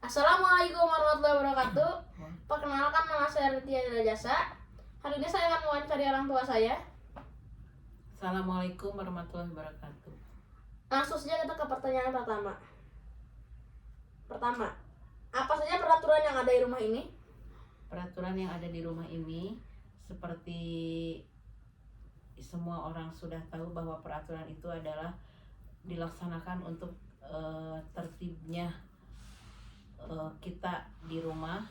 Assalamualaikum warahmatullahi wabarakatuh. Perkenalkan, nama saya Ritya Jasa. Hari ini saya akan mewawancari orang tua saya. Assalamualaikum warahmatullahi wabarakatuh. Langsung saja kita ke pertanyaan pertama. Apa saja peraturan yang ada di rumah ini? Peraturan yang ada di rumah ini, seperti semua orang sudah tahu bahwa peraturan itu adalah dilaksanakan untuk tertibnya kita di rumah.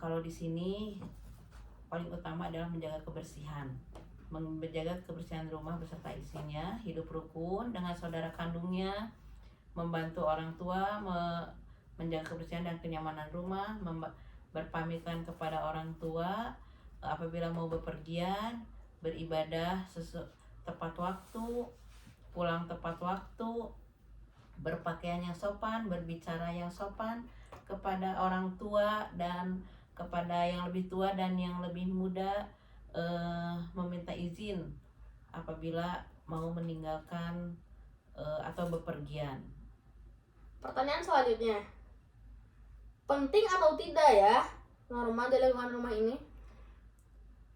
Kalau di sini paling utama adalah menjaga kebersihan rumah beserta isinya, hidup rukun dengan saudara kandungnya, membantu orang tua menjaga kebersihan dan kenyamanan rumah, berpamitan kepada orang tua apabila mau bepergian, beribadah tepat waktu, pulang tepat waktu, berpakaian yang sopan, berbicara yang sopan kepada orang tua dan kepada yang lebih tua dan yang lebih muda, meminta izin apabila mau meninggalkan atau bepergian. Pertanyaan selanjutnya, penting atau tidak ya norma di lingkungan rumah ini?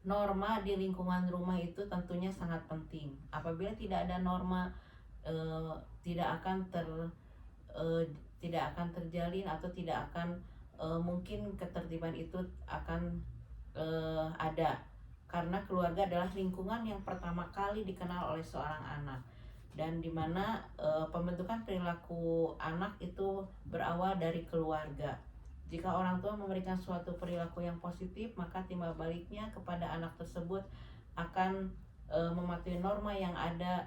Norma di lingkungan rumah itu tentunya sangat penting. Apabila tidak ada norma, tidak akan terjalin atau tidak akan mungkin ketertiban itu akan ada, karena keluarga adalah lingkungan yang pertama kali dikenal oleh seorang anak, dan dimana pembentukan perilaku anak itu berawal dari keluarga. Jika orang tua memberikan suatu perilaku yang positif, maka timbal baliknya kepada anak tersebut akan mematuhi norma yang ada.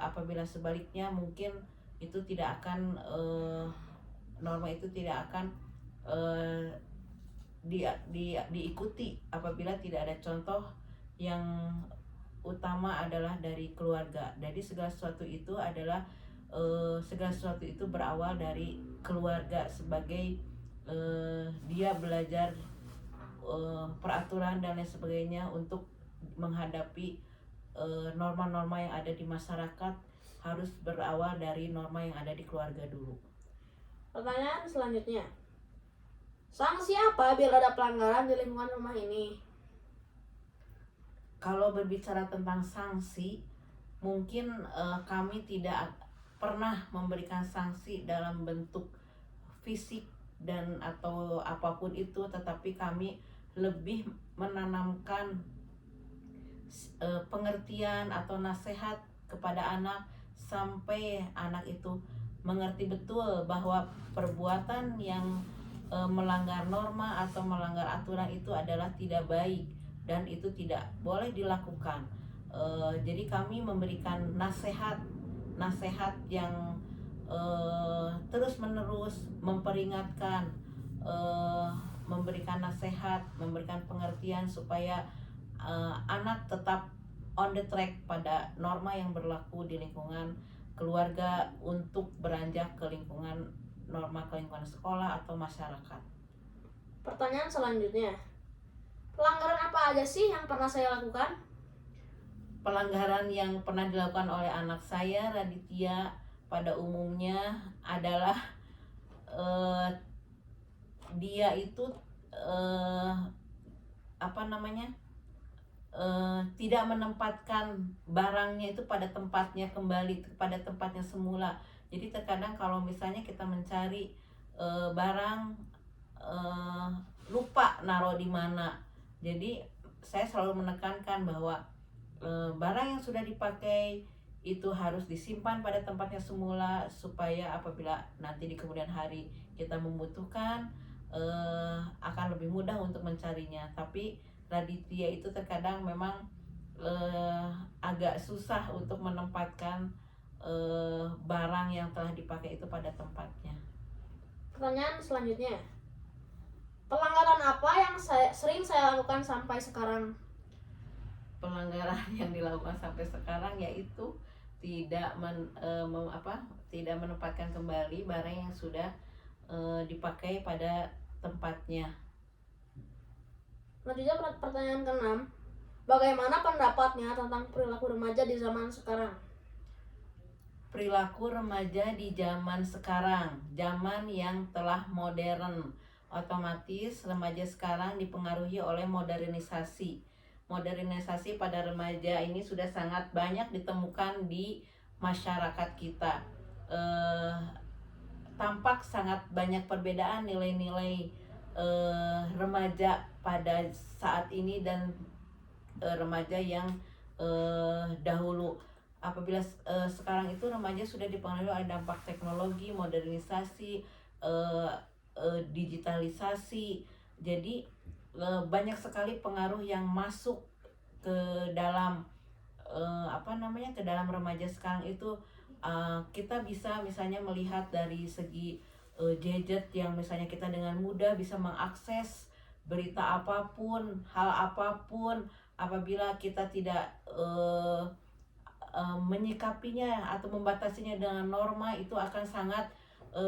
Apabila sebaliknya, mungkin itu tidak akan norma itu tidak akan diikuti apabila tidak ada contoh yang utama adalah dari keluarga. Jadi segala sesuatu itu berawal dari keluarga, sebagai dia belajar peraturan dan lain sebagainya untuk menghadapi norma-norma yang ada di masyarakat. Harus berawal dari norma yang ada di keluarga dulu. Pertanyaan selanjutnya, sanksi apa bila ada pelanggaran di lingkungan rumah ini? Kalau berbicara tentang sanksi, mungkin kami tidak pernah memberikan sanksi dalam bentuk fisik dan atau apapun itu, tetapi kami lebih menanamkan pengertian atau nasihat kepada anak, sampai anak itu mengerti betul bahwa perbuatan yang melanggar norma atau melanggar aturan itu adalah tidak baik dan itu tidak boleh dilakukan. Jadi kami memberikan nasihat yang terus menerus memperingatkan, memberikan nasihat, memberikan pengertian supaya anak tetap on the track pada norma yang berlaku di lingkungan keluarga untuk beranjak ke lingkungan sekolah atau masyarakat. Pertanyaan selanjutnya, pelanggaran apa aja sih yang pernah saya lakukan? Pelanggaran yang pernah dilakukan oleh anak saya, Raditya, pada umumnya adalah dia itu tidak menempatkan barangnya itu pada tempatnya, kembali pada tempatnya semula. Jadi terkadang kalau misalnya kita mencari barang, lupa naruh di mana. Jadi saya selalu menekankan bahwa barang yang sudah dipakai itu harus disimpan pada tempatnya semula, supaya apabila nanti di kemudian hari kita membutuhkan, akan lebih mudah untuk mencarinya. Tapi Raditya itu terkadang memang agak susah untuk menempatkan barang yang telah dipakai itu pada tempatnya. Pertanyaan selanjutnya, pelanggaran apa yang sering saya lakukan sampai sekarang? Pelanggaran yang dilakukan sampai sekarang yaitu tidak menempatkan kembali barang yang sudah dipakai pada tempatnya. Selanjutnya pertanyaan ke-6, bagaimana pendapatnya tentang perilaku remaja di zaman sekarang? perilaku remaja di zaman sekarang, zaman yang telah modern. Otomatis remaja sekarang dipengaruhi oleh modernisasi. Modernisasi pada remaja ini sudah sangat banyak ditemukan di masyarakat kita. Tampak sangat banyak perbedaan nilai-nilai remaja pada saat ini dan remaja yang dahulu. Apabila sekarang itu remaja sudah dipengaruhi oleh dampak teknologi, modernisasi, digitalisasi. Jadi banyak sekali pengaruh yang masuk ke dalam ke dalam remaja sekarang itu. Kita bisa misalnya melihat dari segi gadget yang misalnya kita dengan mudah bisa mengakses berita apapun, hal apapun. Apabila kita tidak menyikapinya atau membatasinya dengan norma, itu akan sangat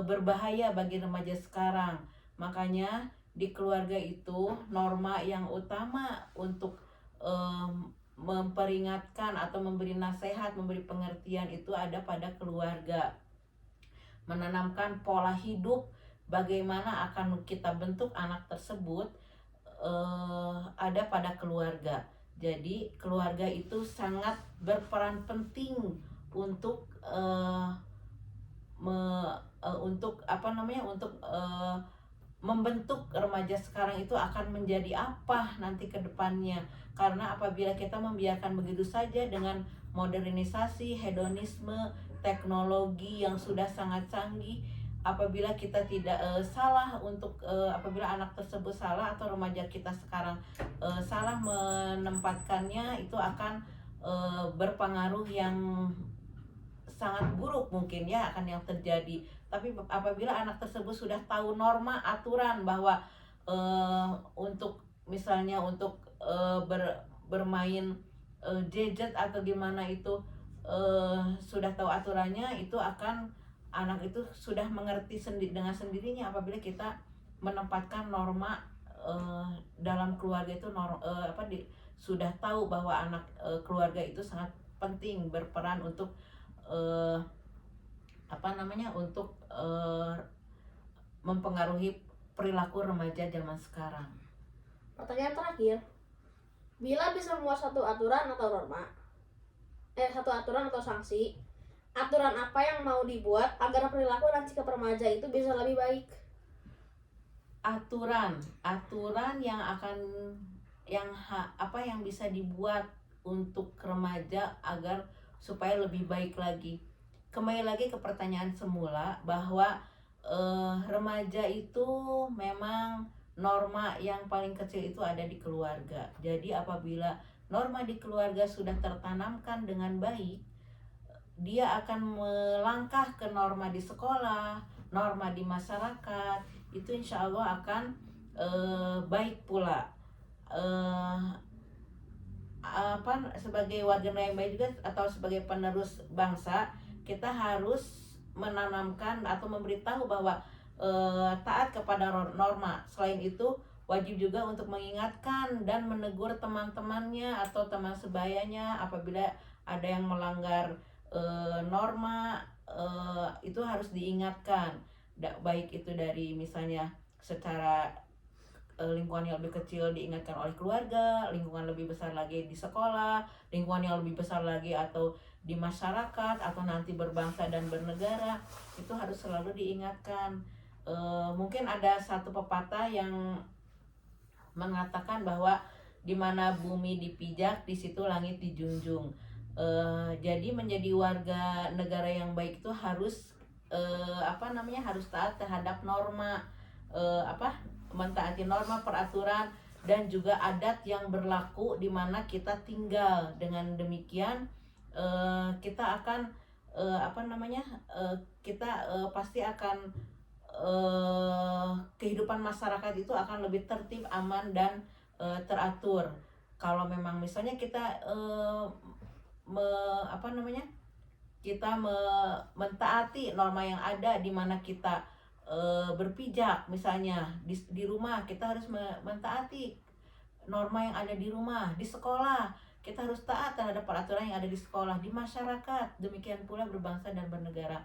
berbahaya bagi remaja sekarang. Makanya di keluarga itu norma yang utama untuk memperingatkan atau memberi nasihat, memberi pengertian itu ada pada keluarga. Menanamkan pola hidup, bagaimana akan kita bentuk anak tersebut ada pada keluarga. Jadi keluarga itu sangat berperan penting untuk membentuk remaja sekarang itu akan menjadi apa nanti ke depannya. Karena apabila kita membiarkan begitu saja dengan modernisasi, hedonisme, teknologi yang sudah sangat canggih, apabila kita tidak apabila anak tersebut salah atau remaja kita sekarang salah menempatkannya, itu akan berpengaruh yang sangat buruk mungkin ya akan yang terjadi. Tapi apabila anak tersebut sudah tahu norma, aturan bahwa untuk misalnya untuk bermain gadget atau gimana itu sudah tahu aturannya, itu akan anak itu sudah mengerti dengan sendirinya. Apabila kita menempatkan norma dalam keluarga itu sudah tahu bahwa anak keluarga itu sangat penting berperan untuk mempengaruhi perilaku remaja zaman sekarang. Pertanyaan terakhir, bila bisa membuat satu aturan atau sanksi, aturan apa yang mau dibuat agar perilaku dan sikap remaja itu bisa lebih baik? Aturan yang bisa dibuat untuk remaja agar supaya lebih baik lagi. Kembali lagi ke pertanyaan semula bahwa remaja itu memang norma yang paling kecil itu ada di keluarga. Jadi apabila norma di keluarga sudah tertanamkan dengan baik, dia akan melangkah ke norma di sekolah, norma di masyarakat, itu insya Allah akan baik pula. Sebagai warga negara yang baik juga atau sebagai penerus bangsa, kita harus menanamkan atau memberitahu bahwa taat kepada norma. Selain itu wajib juga untuk mengingatkan dan menegur teman-temannya atau teman sebayanya apabila ada yang melanggar norma, itu harus diingatkan. Baik itu dari misalnya secara lingkungan yang lebih kecil diingatkan oleh keluarga, lingkungan lebih besar lagi di sekolah, lingkungan yang lebih besar lagi atau di masyarakat, atau nanti berbangsa dan bernegara, itu harus selalu diingatkan. Mungkin ada satu pepatah yang mengatakan bahwa di mana bumi dipijak, di situ langit dijunjung. Jadi menjadi warga negara yang baik itu harus harus taat terhadap norma, mentaati norma, peraturan, dan juga adat yang berlaku di mana kita tinggal. Dengan demikian kita akan pasti akan kehidupan masyarakat itu akan lebih tertib, aman, dan teratur. Kalau memang misalnya kita mentaati norma yang ada di mana kita berpijak, misalnya di rumah kita harus mentaati norma yang ada di rumah, di sekolah kita harus taat terhadap peraturan yang ada di sekolah, di masyarakat, demikian pula berbangsa dan bernegara.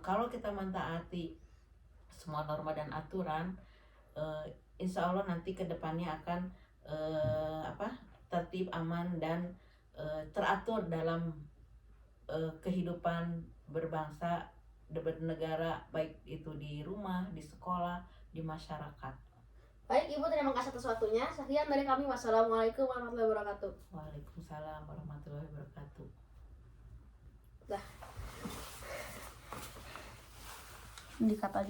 Kalau kita mentaati semua norma dan aturan, insya Allah nanti kedepannya akan tertib, aman, dan teratur dalam kehidupan berbangsa, bernegara, baik itu di rumah, di sekolah, di masyarakat. Baik Ibu, terima kasih atas waktunya. Sekian dari kami. Wassalamualaikum warahmatullahi wabarakatuh. Waalaikumsalam warahmatullahi wabarakatuh. Dah. Dikat aja.